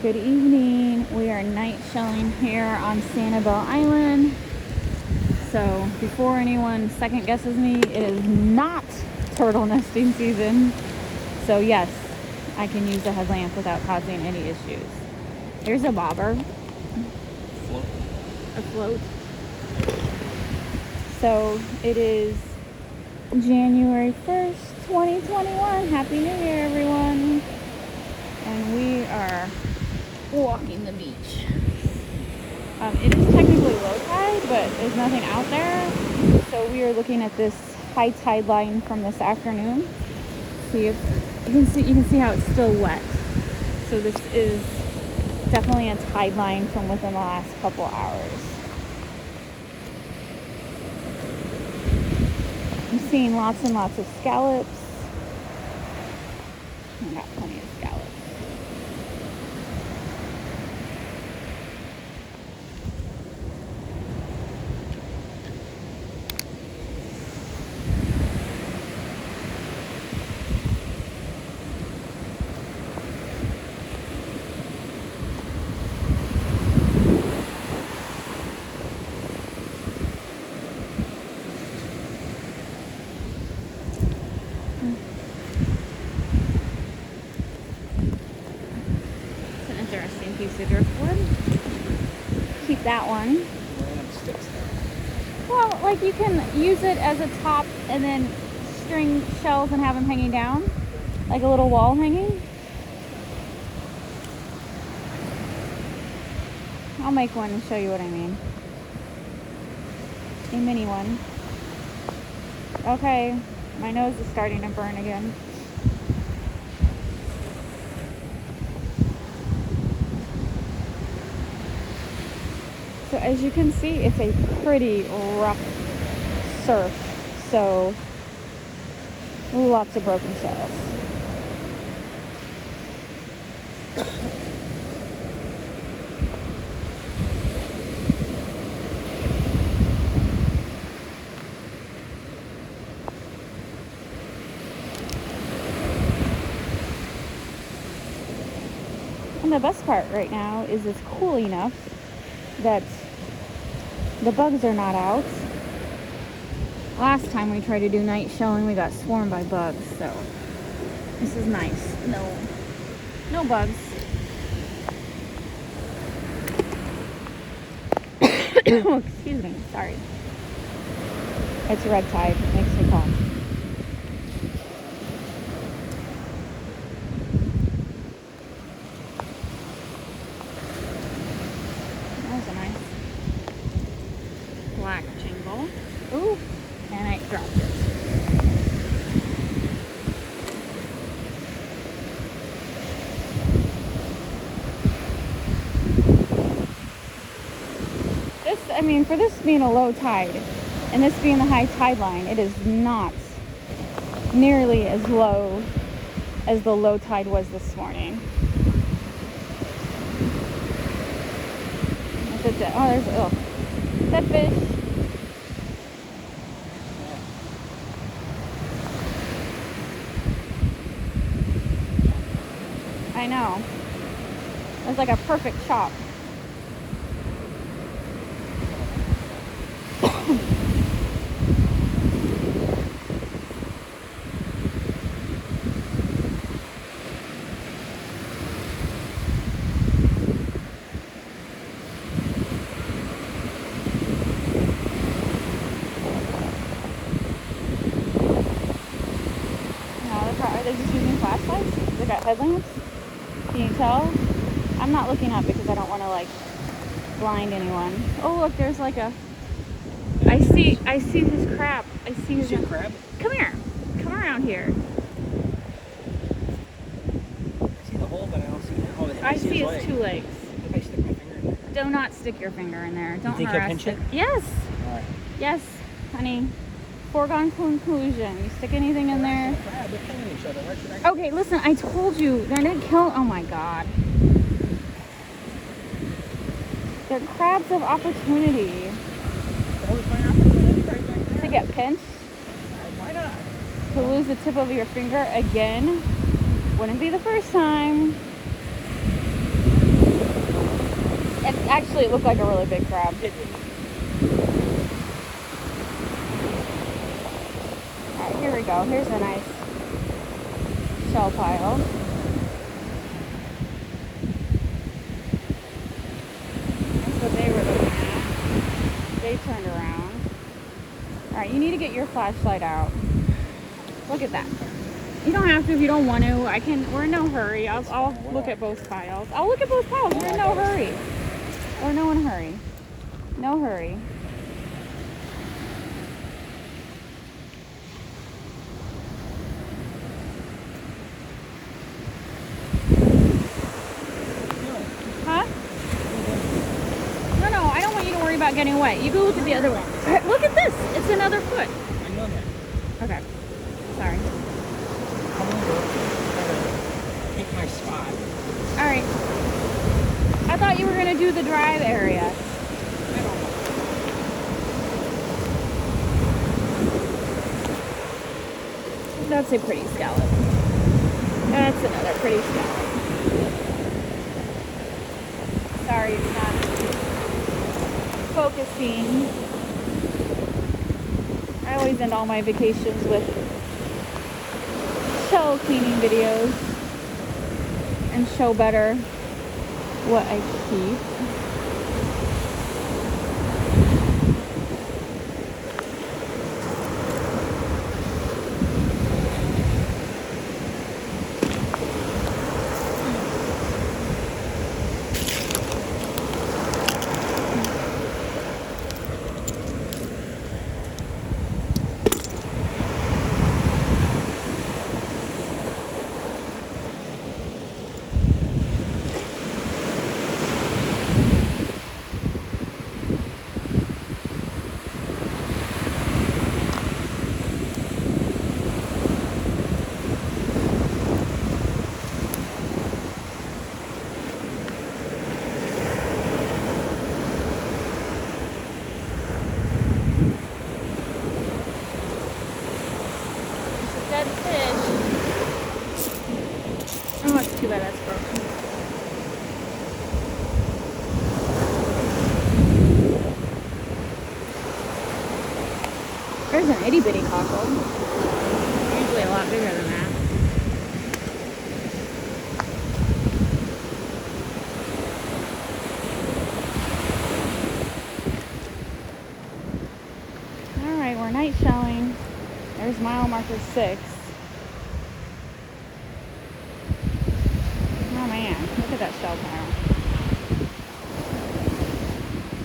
Good evening. We are night shelling here on Sanibel Island. So before anyone second guesses me, it is not turtle nesting season. So yes, I can use a headlamp without causing any issues. Here's a bobber. A float. So it is January 1st, 2021. Happy New Year, everyone. And we are walking the beach. It is technically low tide, but there's nothing out there. So we are looking at this high tide line from this afternoon. See if you can see how it's still wet. So this is definitely a tide line from within the last couple hours. I'm seeing lots and lots of scallops. I got plenty of scallops. Interesting piece of driftwood. Keep that one. Well, like you can use it as a top and then string shells and have them hanging down, like a little wall hanging. I'll make one and show you what I mean. A mini one. Okay, my nose is starting to burn again. So as you can see, it's a pretty rough surf, so lots of broken shells. And the best part right now is it's cool enough that the bugs are not out. Last time we tried to do night shelling, we got swarmed by bugs, so this is nice. No bugs. Oh, excuse me, sorry. It's red tide, it makes me cough. Black jingle. Ooh, and I dropped it. For this being a low tide and this being the high tide line, it is not nearly as low as the low tide was this morning. That fish. I know. It's like a perfect chop. Are they just using flashlights? They got headlamps? Can you tell? I'm not looking up because I don't want to like blind anyone. Oh look, there's like a. I see this crab. I see his. You see a crab? Come here. Come around here. I see the hole, but I don't see it. Oh, I see his two legs. If I stick my finger in there. Do not stick your finger in there. Don't you think he'll harass pinch it. it? Yes. All right. Yes, honey. Foregone conclusion. You stick anything in there. Crab, they're killing each other. Why should I? Okay, listen, I told you. They're not killing. Oh my god. They're crabs of opportunity. That was my opportunity right back there. To get pinched. Why not? To lose the tip of your finger again. Wouldn't be the first time. Actually, it looked like a really big crab. It did. Alright, here we go. Here's a nice shell pile. That's what they were looking at. They turned around. Alright, you need to get your flashlight out. Look at that. You don't have to if you don't want to. We're in no hurry. I'll look at both piles. I'll look at both piles. We're in no hurry. We're no in hurry. No hurry. Huh? No, I don't want you to worry about getting wet. You go look at the other one. Look at this. It's another foot. I know that. Okay. Sorry. I'm gonna take my spot. All right. I thought you were going to do the drive area. I don't know. That's a pretty scallop. That's another pretty scallop. Sorry, it's not focusing. I always end all my vacations with shell cleaning videos and show better what I keep. Dead fish. Oh, it's too bad that's broken. There's an itty bitty cockle. Usually a lot bigger than that. Alright, we're night shelling. There's mile marker 6. Oh man, look at that shell pile.